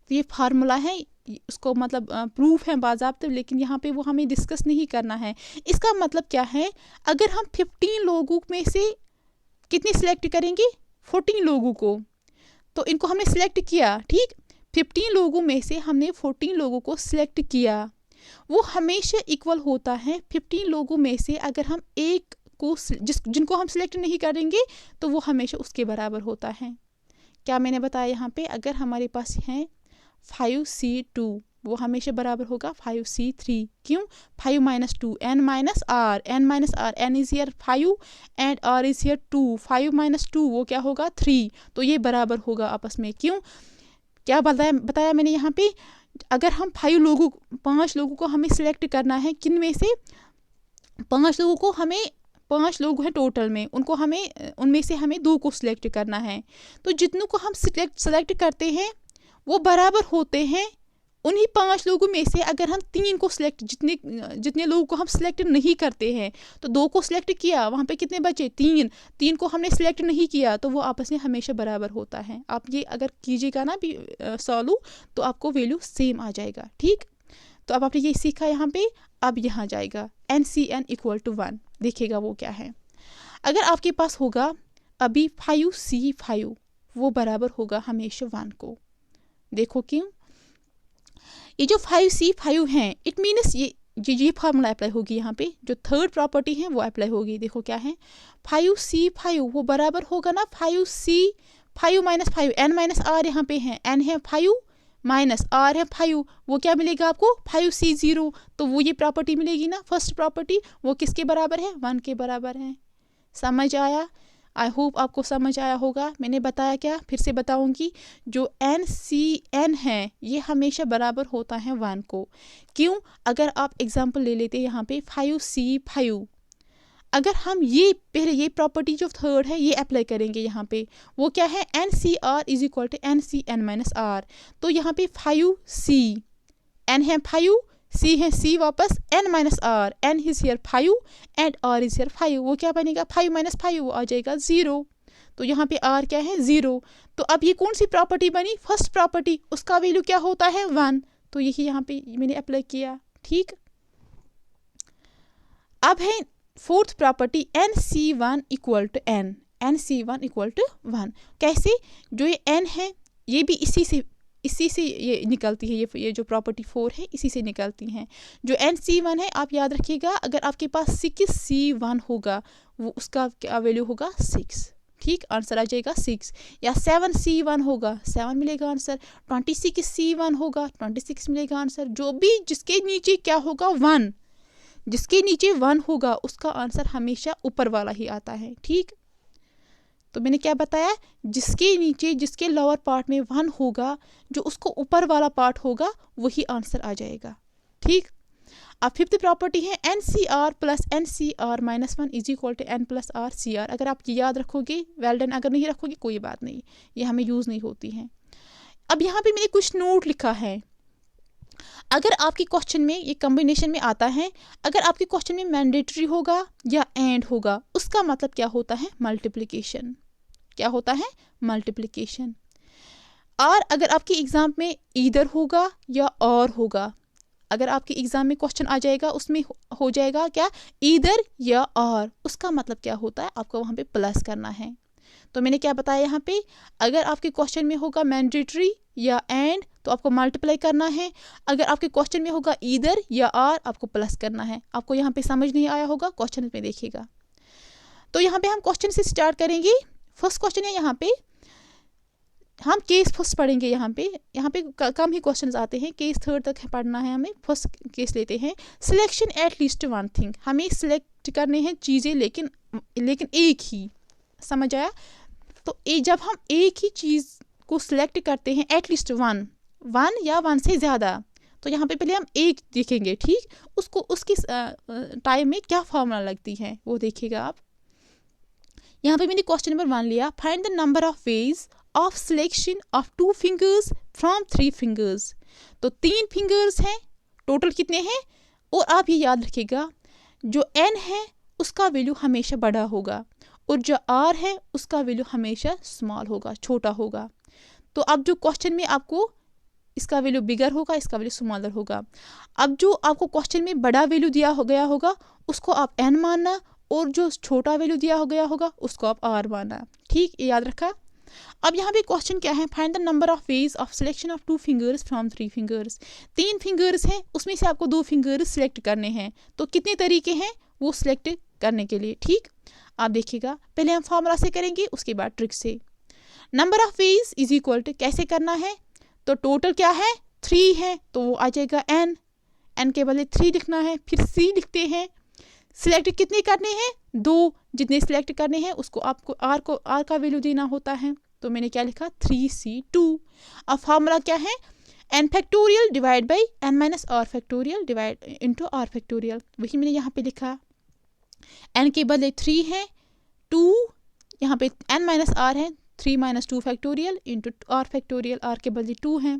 तो ये फार्मूला है, उसको मतलब प्रूफ है बाज़ाब्ते, लेकिन यहाँ पे वो हमें डिस्कस नहीं करना है। इसका मतलब क्या है, अगर हम 15 लोगों में से कितने सिलेक्ट करेंगे, 14 लोगों को, तो इनको हमने सिलेक्ट किया, ठीक, 15 लोगों में से हमने 14 लोगों को सिलेक्ट किया, वो हमेशा इक्वल होता है 15 लोगों में से अगर हम एक को जिनको हम सिलेक्ट नहीं करेंगे तो वो हमेशा उसके बराबर होता है। क्या मैंने बताया यहाँ पे, अगर हमारे पास है 5C2, वो हमेशा बराबर होगा 5C3, क्यों, 5 minus 2, n minus R, n is here 5 and r is here 2, 5 minus 2 वो क्या होगा, 3, तो ये बराबर होगा आपस में। क्यों, क्या बताया मैंने यहाँ पे, अगर हम 5 लोगों को हमें सिलेक्ट करना है, किन में से, 5 लोगों को, हमें 5 लोग हैं टोटल में, उनमें से हमें 2 को सिलेक्ट करना है, तो जितनों को हम सिलेक्ट करते हैं वो बराबर होते हैं उन्हीं 5 लोगों में से। अगर हम 3 को सिलेक्ट, जितने लोगों को हम सिलेक्ट नहीं करते हैं, तो 2 को सिलेक्ट किया, वहाँ पे कितने बचे, 3 को हमने सिलेक्ट नहीं किया, तो वो आपस में हमेशा बराबर होता है। आप ये अगर कीजिएगा ना भी सॉल्व, तो आपको वैल्यू सेम आ जाएगा, ठीक। तो अब आपने ये सीखा यहाँ पे। अब यहाँ जाएगा NCN इक्वल टू 1, देखिएगा वो क्या है। अगर आपके पास होगा अभी 5C5, वो बराबर होगा हमेशा 1 को, देखो क्यों, ये जो 5C5 है, इट मीन्स ये फार्मूला अप्लाई होगी, यहाँ पे जो थर्ड प्रॉपर्टी है वो अप्लाई होगी। देखो क्या है, 5C5 वो बराबर होगा ना 5 माइनस 5, n माइनस r यहाँ पे है, n है 5 माइनस r है 5, वो क्या मिलेगा आपको, 5C0, तो वो ये प्रॉपर्टी मिलेगी ना, फर्स्ट प्रॉपर्टी, वो किसके बराबर है, 1 के बराबर है। समझ आया, आई होप आपको समझ आया होगा। मैंने बताया क्या, फिर से बताऊंगी, जो NCN है ये हमेशा बराबर होता है 1 को। क्यों, अगर आप एग्जांपल ले लेते हैं यहाँ पे 5C5, अगर हम ये पहले ये प्रॉपर्टी जो थर्ड है ये अप्लाई करेंगे यहाँ पे, वो क्या है, NCR is equal to NCN minus R, तो यहाँ पे 5C, n है 5, C है, C वापस n minus R, n is here 5 and r is here 5, वो क्या बनेगा 5 माइनस 5, वो आ जाएगा 0। तो यहाँ पे r क्या है 0। तो अब ये कौन सी प्रॉपर्टी बनी, फर्स्ट प्रॉपर्टी, उसका वैल्यू क्या होता है 1, तो यही यहाँ पे मैंने अप्लाई किया। ठीक, अब है fourth property nc1 equal to n, nc1 equal to 1। कैसे, जो ये n है ये भी इसी से ये निकलती है, ये जो प्रॉपर्टी 4 है इसी से निकलती हैं। जो nc1 है आप याद रखिएगा, अगर आपके पास 6c1 होगा वो उसका क्या वैल्यू होगा 6। ठीक, आंसर आ जाएगा 6। या 7c1 होगा 7 मिलेगा आंसर, 26c1 होगा 26 मिलेगा आंसर। जो भी जिसके नीचे क्या होगा 1, जिसके नीचे 1 होगा उसका आंसर हमेशा ऊपर वाला ही आता है। ठीक, तो मैंने क्या बताया, जिसके नीचे जिसके लोअर पार्ट में 1 होगा, जो उसको ऊपर वाला पार्ट होगा वही आंसर आ जाएगा। ठीक, अब फिफ्थ प्रॉपर्टी है NCR plus NCR minus 1 is equal to N plus R CR। अगर आप ये याद रखोगे वेल डन, अगर नहीं रखोगे कोई बात नहीं, ये हमें यूज़ नहीं होती है। अब यहाँ पे मैंने कुछ नोट लिखा है, अगर आपके क्वेश्चन में ये कॉम्बिनेशन में आता है, अगर आपके क्वेश्चन में मैंडेटरी होगा या एंड होगा, उसका मतलब क्या होता है मल्टीप्लिकेशन, क्या होता है मल्टीप्लिकेशन। और अगर आपके एग्जाम में ईदर होगा या और होगा, अगर आपके एग्जाम में क्वेश्चन आ जाएगा उसमें हो जाएगा क्या ईदर या और, उसका मतलब क्या होता है आपको वहाँ पे प्लस करना है। तो मैंने क्या बताया यहाँ पे, अगर आपके क्वेश्चन में होगा मैंडेटरी या एंड तो आपको मल्टीप्लाई करना है, अगर आपके क्वेश्चन में होगा ईदर या आर आपको प्लस करना है। आपको यहाँ पे समझ नहीं आया होगा, क्वेश्चन में देखिएगा। तो यहाँ पे हम क्वेश्चन से स्टार्ट करेंगे। फर्स्ट क्वेश्चन है, यहाँ पे हम केस फर्स्ट पढ़ेंगे। यहाँ पे कम ही क्वेश्चंस आते हैं, केस थर्ड तक पढ़ना है हमें। फर्स्ट केस लेते हैं, selection at least one thing. हमें सिलेक्ट करने हैं चीज़ें लेकिन एक ही, समझ आया। तो जब हम एक ही चीज़ को सिलेक्ट करते हैं एटलीस्ट वन या वन से ज़्यादा, तो यहाँ पे पहले हम एक देखेंगे। ठीक, उसको उसकी टाइम में क्या फॉर्मूला लगती है वो देखिएगा आप। यहाँ पे मैंने क्वेश्चन नंबर 1 लिया, find the number of ways of selection of 2 fingers from 3 fingers. तो 3 फिंगर्स हैं, टोटल कितने हैं। और आप ये याद रखिएगा, जो n है उसका वैल्यू हमेशा बड़ा होगा और जो r है उसका वैल्यू हमेशा स्मॉल होगा, छोटा होगा। तो अब जो क्वेश्चन में आपको इसका वैल्यू बिगर होगा, इसका वैल्यू स्मॉलर होगा। अब जो आपको क्वेश्चन में बड़ा वैल्यू दिया गया होगा उसको आप n मानना, और जो छोटा वैल्यू दिया गया होगा उसको आप r मानना। ठीक, ये याद रखा। अब यहाँ पे क्वेश्चन क्या है, find the number of ways of selection of 2 fingers from 3 fingers. 3 fingers हैं, उसमें से आपको 2 फिंगर्स सिलेक्ट करने हैं। तो कितने तरीके हैं वो सिलेक्ट करने के लिए। ठीक, आप देखिएगा, पहले हम फॉर्मूला से करेंगे उसके बाद ट्रिक से। Number of ways is equal to, कैसे करना है, तो टोटल क्या है 3 है, तो वो आ जाएगा n के बदले 3 लिखना है। फिर c लिखते हैं, सिलेक्ट कितने करने हैं 2, जितने सिलेक्ट करने हैं उसको आपको r का वैल्यू देना होता है। तो मैंने क्या लिखा 3c2। अब फार्मूला क्या है, n factorial divide by n minus r factorial divide into r factorial. वही मैंने यहाँ पे लिखा, n के बदले 3 है, 2 यहाँ पे n माइनस r है, 3 minus 2 factorial into r factorial, r के बदले 2 है।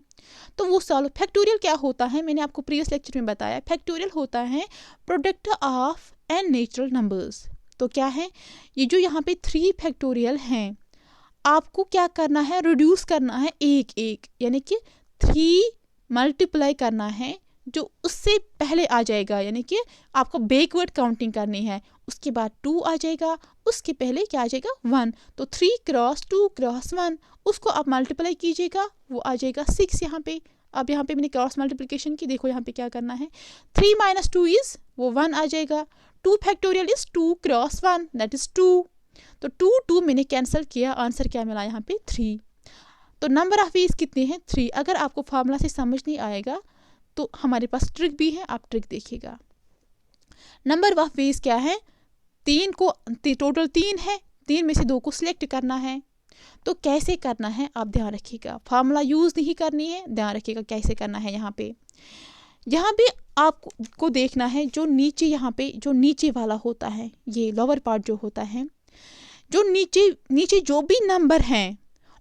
तो वो सॉल्व, फैक्टोरियल क्या होता है मैंने आपको प्रीवियस लेक्चर में बताया, फैक्टोरियल होता है product of n natural numbers. तो क्या है, ये जो यहाँ पे 3 फैक्टोरियल हैं, आपको क्या करना है, रिड्यूस करना है एक एक, यानी कि 3 मल्टीप्लाई करना है जो उससे पहले आ जाएगा, यानी कि आपको बैकवर्ड काउंटिंग करनी है। उसके बाद 2 आ जाएगा, उसके पहले क्या आ जाएगा 1। तो 3 क्रॉस 2 क्रॉस 1, उसको आप मल्टीप्लाई कीजिएगा, वो आ जाएगा 6 यहाँ पे। अब यहाँ पे मैंने क्रॉस मल्टीप्लिकेशन की, देखो यहाँ पे क्या करना है, 3 माइनस 2 इज वो 1 आ जाएगा। 2 factorial is 2 cross 1 that is 2। तो 2 मैंने कैंसिल किया, आंसर क्या मिला यहाँ पे 3। तो नंबर ऑफ वेज कितने हैं 3। अगर आपको फार्मूला से समझ नहीं आएगा तो हमारे पास ट्रिक भी है, आप ट्रिक देखिएगा। नंबर ऑफ वेज क्या है, 3 को टोटल 3 है, 3 में से 2 को सिलेक्ट करना है। तो कैसे करना है आप ध्यान रखिएगा, फार्मूला यूज़ नहीं करनी है, ध्यान रखिएगा कैसे करना है। यहाँ पे आपको देखना है जो नीचे, यहाँ पे जो नीचे वाला होता है, ये लोअर पार्ट जो होता है, जो नीचे जो भी नंबर हैं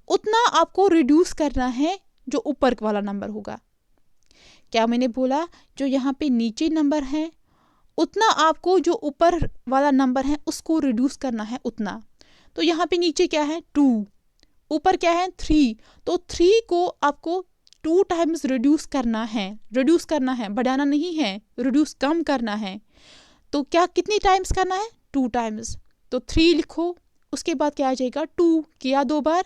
उतना आपको रिड्यूस करना है जो ऊपर वाला नंबर होगा। क्या मैंने बोला, जो यहाँ पे नीचे नंबर है उतना आपको जो ऊपर वाला नंबर है उसको रिड्यूस करना है उतना। तो यहाँ पे नीचे क्या है 2, ऊपर क्या है 3, तो 3 को आपको 2 टाइम्स रिड्यूस करना है, बढ़ाना नहीं है, रिड्यूस कम करना है। तो क्या कितनी टाइम्स करना है, 2 टाइम्स। तो 3 लिखो, उसके बाद क्या आ जाएगा 2 किया 2 बार,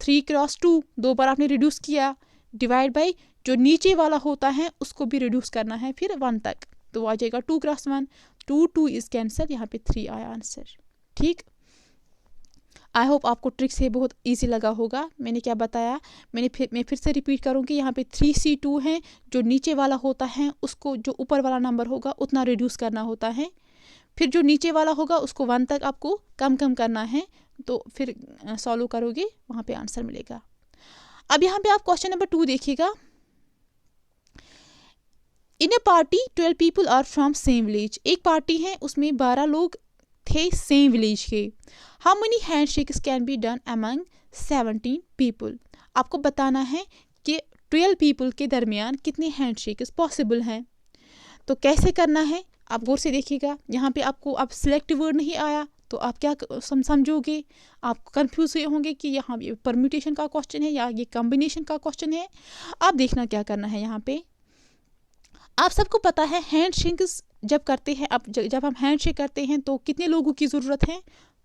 3 क्रॉस 2 2 बार आपने रिड्यूस किया, डिवाइड बाई जो नीचे वाला होता है उसको भी रिड्यूस करना है फिर 1 तक, तो आ जाएगा 2 क्रॉस 1, 2 इज कैंसिल, यहाँ पे 3 आया आंसर। ठीक, आई होप आपको ट्रिक से बहुत इजी लगा होगा। मैंने क्या बताया, मैं फिर से रिपीट करूँगी, यहाँ पे 3C2 है, जो नीचे वाला होता है उसको जो ऊपर वाला नंबर होगा उतना रिड्यूस करना होता है, फिर जो नीचे वाला होगा उसको 1 तक आपको कम करना है, तो फिर सॉल्व करोगे वहाँ पे आंसर मिलेगा। अब यहाँ पे आप क्वेश्चन नंबर 2 देखिएगा। In a party 12 people are from same village, एक पार्टी है उसमें 12 लोग थे सेम विलेज के। How many handshakes can be done among 17 people, आपको बताना है कि 12 पीपल के दरमियान कितने हैंडशेक्स पॉसिबल हैं। तो कैसे करना है आप गौर से देखिएगा, यहाँ पे आपको अब सिलेक्ट वर्ड नहीं आया तो आप क्या समझोगे, आप कंफ्यूज होंगे कि यहाँ ये परम्यूटेशन का क्वेश्चन है या ये कॉम्बिनेशन का क्वेश्चन है। आप देखना क्या करना है, यहाँ पे आप सबको पता है हैंडशेक्स जब करते हैं, अब जब हम हैंडशेक करते हैं तो कितने लोगों की ज़रूरत है,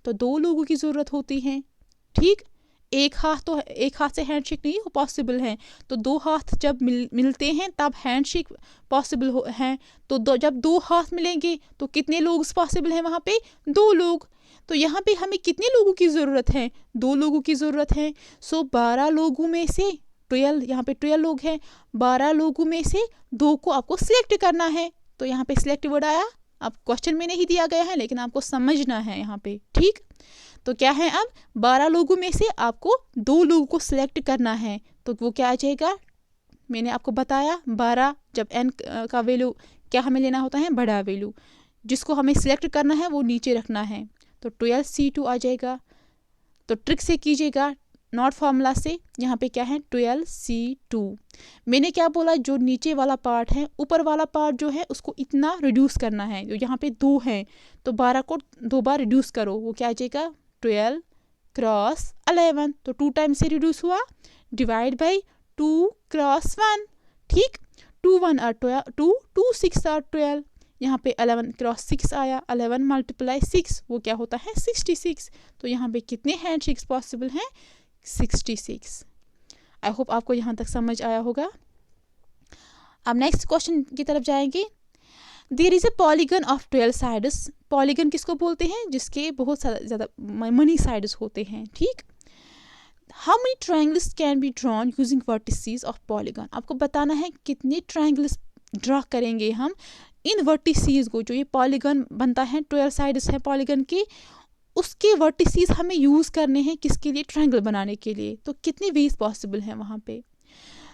तो 2 लोगों की ज़रूरत होती है। ठीक, एक हाथ से हैंडशेक नहीं हो पॉसिबल है, तो 2 हाथ जब मिलते हैं तब हैंडशेक पॉसिबल है। तो जब 2 हाथ मिलेंगे तो कितने लोग पॉसिबल हैं, वहाँ पे 2 लोग। तो यहाँ पे हमें कितने लोगों की ज़रूरत है, 2 लोगों की ज़रूरत है। सो 12 लोगों में से 12, यहाँ पे 12 लोग हैं, 12 लोगों में से 2 को आपको सिलेक्ट करना है। तो यहाँ पे सिलेक्ट वर्ड आया, अब क्वेश्चन में नहीं दिया गया है लेकिन आपको समझना है यहाँ पे। ठीक, तो क्या है, अब 12 लोगों में से आपको 2 लोगों को सिलेक्ट करना है, तो वो क्या आ जाएगा, मैंने आपको बताया 12 जब n का वैल्यू क्या हमें लेना होता है, बड़ा वैल्यू, जिसको हमें सिलेक्ट करना है वो नीचे रखना है, तो 12C2 आ जाएगा। तो ट्रिक से कीजिएगा, नॉट फार्मूला से, यहाँ पे क्या है 12C2। मैंने क्या बोला, जो नीचे वाला पार्ट है, ऊपर वाला पार्ट जो है उसको इतना रिड्यूस करना है, जो यहाँ पे 2 है तो 12 को 2 बार रिड्यूस करो, वो क्या आ जाएगा 12 क्रॉस 11, तो 2 टाइम से रिड्यूस हुआ, डिवाइड बाई 2 क्रॉस 1। ठीक, 2 1 आर 2, 2 6 आर 12, यहाँ पे 11 क्रॉस 6 आया, 11 मल्टीप्लाई 6 वो क्या होता है 66। तो यहाँ पे कितने हैंडशेक्स पॉसिबल हैं, 66। आई होप आपको यहाँ तक समझ आया होगा। अब नेक्स्ट क्वेश्चन की तरफ जाएंगे। There is a polygon of 12 sides, polygon किसको बोलते हैं, जिसके बहुत ज़्यादा मनी साइड्स होते हैं। ठीक, how many triangles can be drawn using vertices of polygon, आपको बताना है कितने ट्रायंगल्स ड्रॉ करेंगे हम इन वर्टिसेस को, जो ये पॉलीगन बनता है 12 साइड्स हैं पॉलीगन के, उसके वर्टिसेस हमें यूज़ करने हैं किसके लिए, ट्रायंगल बनाने के लिए। तो कितने वेज पॉसिबल हैं वहाँ पे।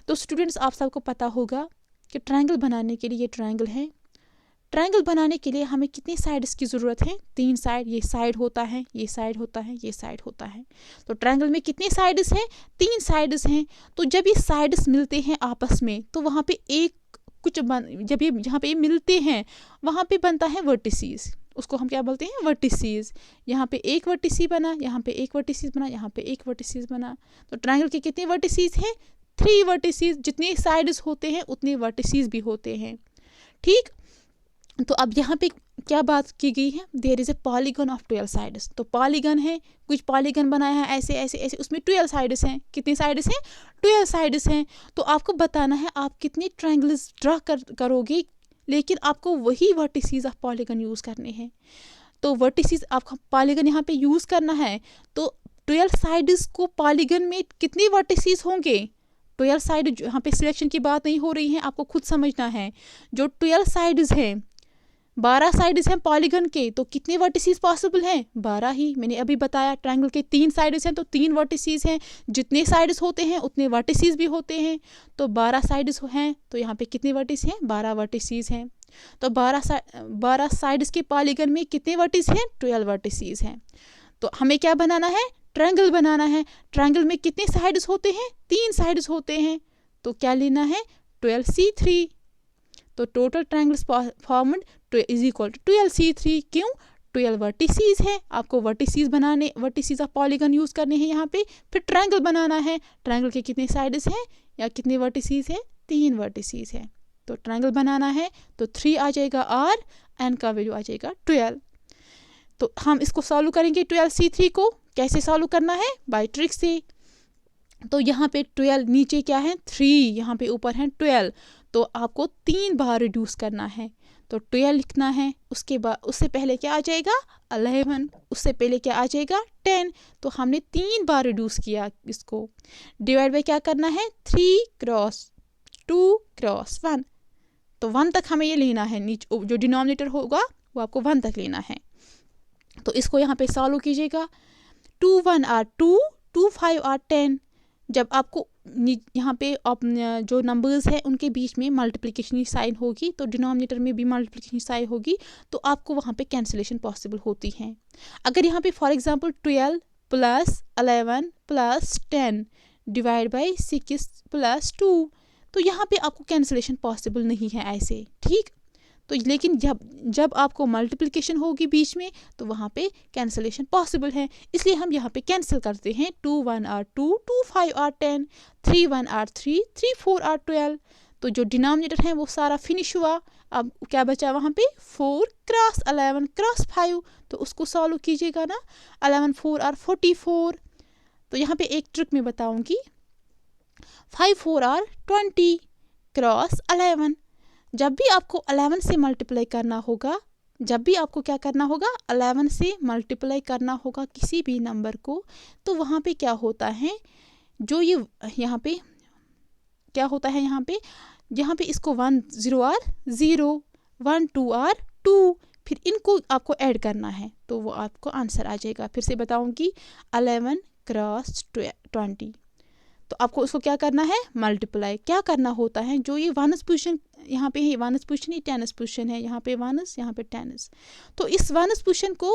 तो स्टूडेंट्स आप सबको पता होगा कि ट्रायंगल बनाने के लिए, ये ट्रायंगल है, ट्रायंगल बनाने के लिए हमें कितने साइड्स की ज़रूरत है, 3 साइड, ये साइड होता है, ये साइड होता है, ये साइड होता है। तो ट्रायंगल में कितने साइड्स हैं, 3 साइड्स हैं। तो जब ये साइड्स मिलते हैं आपस में तो वहाँ पे एक कुछ जब ये जहाँ पे ये मिलते हैं वहाँ पे बनता है वर्टिसेस, उसको हम क्या बोलते हैं, वर्टिसेस। यहाँ पे एक वर्टिसी बना, यहाँ पे एक वर्टिसेस बना, यहाँ पे एक वर्टिसेस बना। तो ट्रायंगल के कितने वर्टिसेस हैं, 3 वर्टिसेस, जितने साइड्स होते हैं उतने वर्टिसेस भी होते हैं। ठीक, तो अब यहाँ पे क्या बात की गई है, there is a polygon of 12 sides, तो पॉलीगन है, कुछ पॉलीगन बनाया है ऐसे ऐसे ऐसे, उसमें 12 साइड्स हैं, कितने साइड्स हैं, 12 साइड्स हैं। तो आपको बताना है आप कितने ट्रायंगल्स ड्रा करोगे, लेकिन आपको वही वर्टिसेस ऑफ पॉलीगन यूज़ करने हैं। तो वर्टिसेस आपका पॉलीगन यहाँ पे यूज़ करना है, तो 12 साइड्स को पॉलीगन में कितने वर्टिसेस होंगे, 12 साइड, यहाँ पे सिलेक्शन की बात नहीं हो रही है, आपको खुद समझना है। जो 12 साइड्स हैं, 12 साइड्स हैं पॉलीगन के, तो कितने वर्टिसेस पॉसिबल हैं, 12 ही। मैंने अभी बताया ट्रायंगल के 3 साइड्स हैं तो 3 वर्टिसेस हैं, जितने साइड्स होते हैं उतने वर्टिसेस भी होते हैं। तो 12 साइड्स हैं तो यहाँ पे कितने वर्टिस हैं, 12 वर्टिसेस हैं। तो 12 साइड्स के पॉलीगन में कितने वर्टिस हैं, 12 वर्टिसेस हैं। तो हमें क्या बनाना है, ट्रायंगल बनाना है। ट्रायंगल में कितने साइड्स होते हैं, 3 साइड्स होते हैं। तो क्या लेना है, 12C3, तो total triangles formed is equal to 12C3। क्यों? 12 वर्टिसीज है, आपको वर्टिसीज बनाने, वर्टिसीज ऑफ पॉलीगन यूज करने हैं यहाँ पे। फिर ट्रायंगल बनाना है, ट्रायंगल के कितने साइड्स हैं या कितने वर्टिसीज है? 3 वर्टिसीज है। तो ट्रायंगल बनाना है तो 3 आ जाएगा r, n का वैल्यू आ जाएगा 12। तो हम इसको सॉल्व करेंगे 12C3 को। कैसे सॉल्व करना है? बाय ट्रिक से। तो यहाँ पे 12 नीचे क्या है? 3, यहाँ पे ऊपर है 12, तो आपको 3 बार रिड्यूस करना है। तो 12 लिखना है, उसके बाद उससे पहले क्या आ जाएगा? 11, उससे पहले क्या आ जाएगा? 10। तो हमने 3 बार रिड्यूस किया इसको। डिवाइड बाय क्या करना है? 3 क्रॉस 2 क्रॉस 1। तो 1 तक हमें ये लेना है, नीचे जो डिनोमिनेटर होगा वो आपको 1 तक लेना है। तो इसको यहाँ पे सॉल्व कीजिएगा। 2 1 आर 2, 2 5 आर 10। जब आपको यहाँ पे जो नंबर्स हैं उनके बीच में मल्टीप्लिकेशन साइन होगी, तो डिनोमिनेटर में भी मल्टीप्लिकेशन साइन होगी, तो आपको वहाँ पे कैंसिलेशन पॉसिबल होती है। अगर यहाँ पे for example 12 plus 11 plus 10 divide by 6 plus 2, तो यहाँ पे आपको कैंसिलेशन पॉसिबल नहीं है ऐसे, ठीक। तो लेकिन जब आपको मल्टीप्लिकेशन होगी बीच में, तो वहाँ पे कैंसिलेशन पॉसिबल है, इसलिए हम यहाँ पे कैंसिल करते हैं। 2 1 आर 2, 2 5 आर 10, 3 1 आर 3, 3 4 आर 12। तो जो डिनोमिनेटर है वो सारा फिनिश हुआ। अब क्या बचा वहाँ पे? 4 क्रॉस 11 क्रॉस 5। तो उसको सॉल्व कीजिएगा ना। 11 4 आर 44। तो यहाँ पे एक ट्रिक मैं बताऊँगी। 5 4 आर 20 क्रॉस 11। जब भी आपको 11 से मल्टीप्लाई करना होगा, जब भी आपको क्या करना होगा? 11 से मल्टीप्लाई करना होगा किसी भी नंबर को, तो वहाँ पे क्या होता है? जो ये यहाँ पे क्या होता है? यहाँ पे इसको 1 0 आर 0, 1 2 आर 2, फिर इनको आपको ऐड करना है, तो वो आपको आंसर आ जाएगा। फिर से बताऊँगी, 11 क्रॉस 20। तो आपको उसको क्या करना है? मल्टीप्लाई। क्या करना होता है? जो ये 1 पोजीशन यहाँ पे है, 1 पोजीशन ही 10 पोजीशन है, यहाँ पे 1, यहाँ पे 10। तो इस 1 पोजीशन को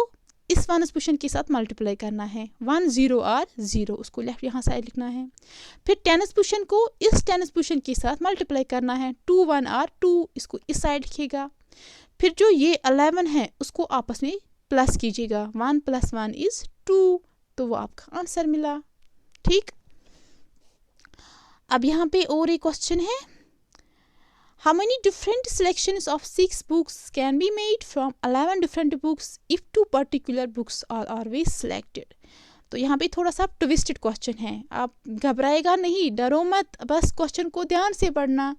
इस 1 पोजीशन के साथ मल्टीप्लाई करना है। 1 0 आर 0, उसको लेफ्ट यहाँ साइड लिखना है। फिर 10 पोजीशन को इस 10 पोजीशन के साथ मल्टीप्लाई करना है। 2 1 आर 2, इसको इस साइड लिखिएगा। फिर जो ये 11 है उसको आपस में प्लस कीजिएगा। 1 + 1 = 2, तो वो आपका आंसर मिला, ठीक। अब यहाँ पे और एक क्वेश्चन है। How many different selections of 6 books can be made from 11 different books if 2 particular books are always selected? तो यहाँ पे थोड़ा सा ट्विस्टेड क्वेश्चन है, आप घबराएगा नहीं, डरो मत, बस क्वेश्चन को ध्यान से पढ़ना,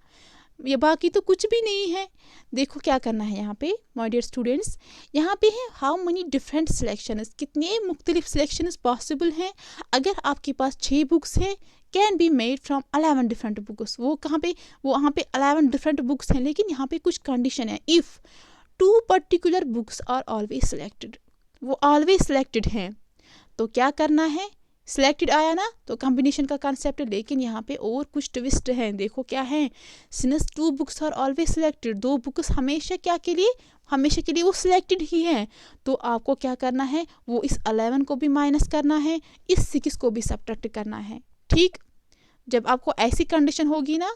ये बाकी तो कुछ भी नहीं है। देखो क्या करना है यहाँ पे माय डियर स्टूडेंट्स। यहाँ पे है हाउ मनी डिफरेंट सिलेक्शंस, कितने मुख्तलिफ सिलेक्शंस पॉसिबल हैं। अगर आपके पास 6 बुक्स हैं, can be made from 11 different books. वो कहाँ पे? वो वहाँ पे 11 डिफरेंट बुक्स हैं, लेकिन यहाँ पे कुछ कंडीशन है। If 2 particular books are always selected, वो ऑलवेज सिलेक्टेड हैं, तो क्या करना है? सिलेक्टेड आया ना, तो कॉम्बिनेशन का कॉन्सेप्ट है, लेकिन यहाँ पे और कुछ ट्विस्ट है। देखो क्या है? Since 2 books are always selected, 2 books हमेशा क्या के लिए? हमेशा के लिए वो सिलेक्टेड ही हैं। तो आपको क्या करना है? वो इस 11 को भी माइनस करना है, इस 6 को भी सब्ट्रैक्ट करना है, ठीक। जब आपको ऐसी कंडीशन होगी ना,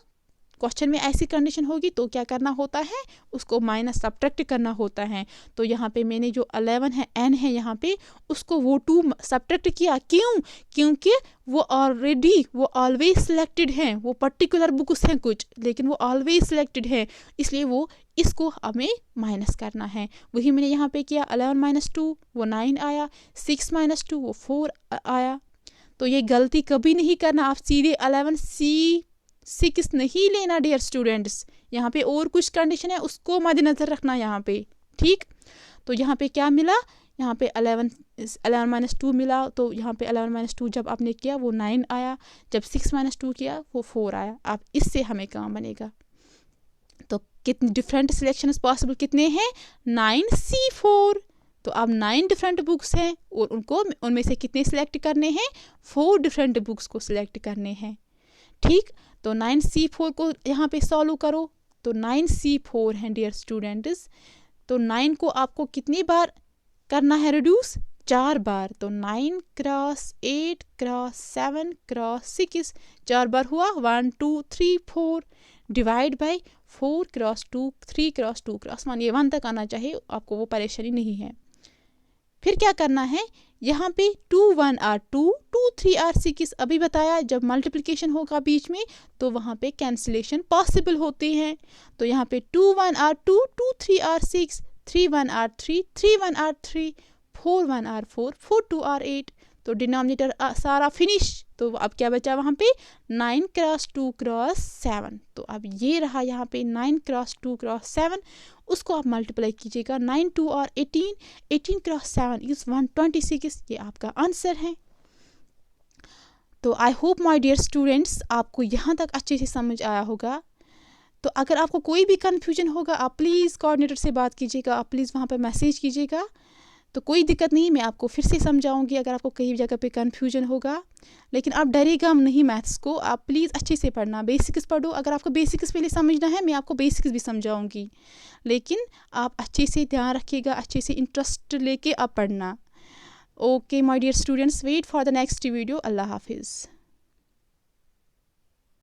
क्वेश्चन में ऐसी कंडीशन होगी, तो क्या करना होता है? उसको माइनस सब्ट्रैक्ट करना होता है। तो यहाँ पे मैंने जो 11 है, n है यहाँ पे, उसको वो 2 सब्ट्रैक्ट किया। क्यों? क्योंकि वो ऑलवेज सिलेक्टेड हैं, वो पर्टिकुलर बुक्स हैं कुछ, लेकिन वो ऑलवेज सिलेक्टेड है, इसलिए वो इसको हमें माइनस करना है। वही मैंने यहाँ पे किया। 11 - 2 वो 9 आया, 6 - 2 वो 4 आया। तो ये गलती कभी नहीं करना, आप सीधे 11C6 नहीं लेना डियर स्टूडेंट्स। यहाँ पे और कुछ कंडीशन है, उसको मद्देनजर रखना यहाँ पे, ठीक। तो यहाँ पे क्या मिला? यहाँ पे 11 - 2 मिला, तो यहाँ पे 11 - 2 जब आपने किया वो 9 आया, जब 6 - 2 किया वो 4 आया। आप इससे हमें काम बनेगा। तो कितने डिफरेंट सिलेक्शंस पॉसिबल कितने हैं? 9C4। तो अब 9 डिफरेंट बुक्स हैं और उनमें से कितने सिलेक्ट करने हैं? 4 डिफरेंट बुक्स को सिलेक्ट करने हैं, ठीक। तो 9C4 को यहाँ पे सॉल्व करो, तो 9C4 हैं डियर स्टूडेंट्स। तो 9 को आपको कितनी बार करना है रिड्यूस? 4 बार। तो 9 क्रॉस 8 क्रॉस 7 क्रॉस 6, 4 बार हुआ। 1 2 3 4 divide by 4 cross 2, 3 cross 2 cross 1, ये 1 तक आना चाहिए, आपको वो परेशानी नहीं है। फिर क्या करना है, यहाँ पे 2 1 R 2, 2 3 R 6, अभी बताया जब मल्टीप्लिकेशन होगा बीच में तो वहाँ पे कैंसिलेशन पॉसिबल होते हैं। तो यहाँ पे 2 1 R 2, 2 3 R 6, 3 1 R 3, 3 1 R 3, 4 1 R 4, 4 2 R 8। तो डिनोमिनेटर सारा फिनिश। तो अब क्या बचा वहाँ पे 9 क्रॉस 2 क्रॉस 7। तो अब ये रहा यहाँ पे 9 क्रॉस 2 क्रॉस 7, उसको आप मल्टीप्लाई कीजिएगा, 9 2 और 18, 18 क्रॉस 7 इज 126, ये आपका आंसर है। तो I hope my dear students आपको यहाँ तक अच्छे से समझ आया होगा। तो अगर आपको कोई भी कन्फ्यूजन होगा आप प्लीज़ कोऑर्डिनेटर से बात कीजिएगा, आप प्लीज़ वहाँ पर मैसेज कीजिएगा। तो कोई दिक्कत नहीं, मैं आपको फिर से समझाऊंगी अगर आपको कहीं जगह पे कन्फ्यूजन होगा। लेकिन आप डरिएगा नहीं मैथ्स को, आप प्लीज़ अच्छे से पढ़ना, बेसिक्स पढ़ो। अगर आपको बेसिक्स पहले समझना है मैं आपको बेसिक्स भी समझाऊंगी, लेकिन आप अच्छे से ध्यान रखिएगा, अच्छे से इंटरेस्ट लेके आप पढ़ना। Okay my dear students, wait for the next video. अल्लाह हाफिज़।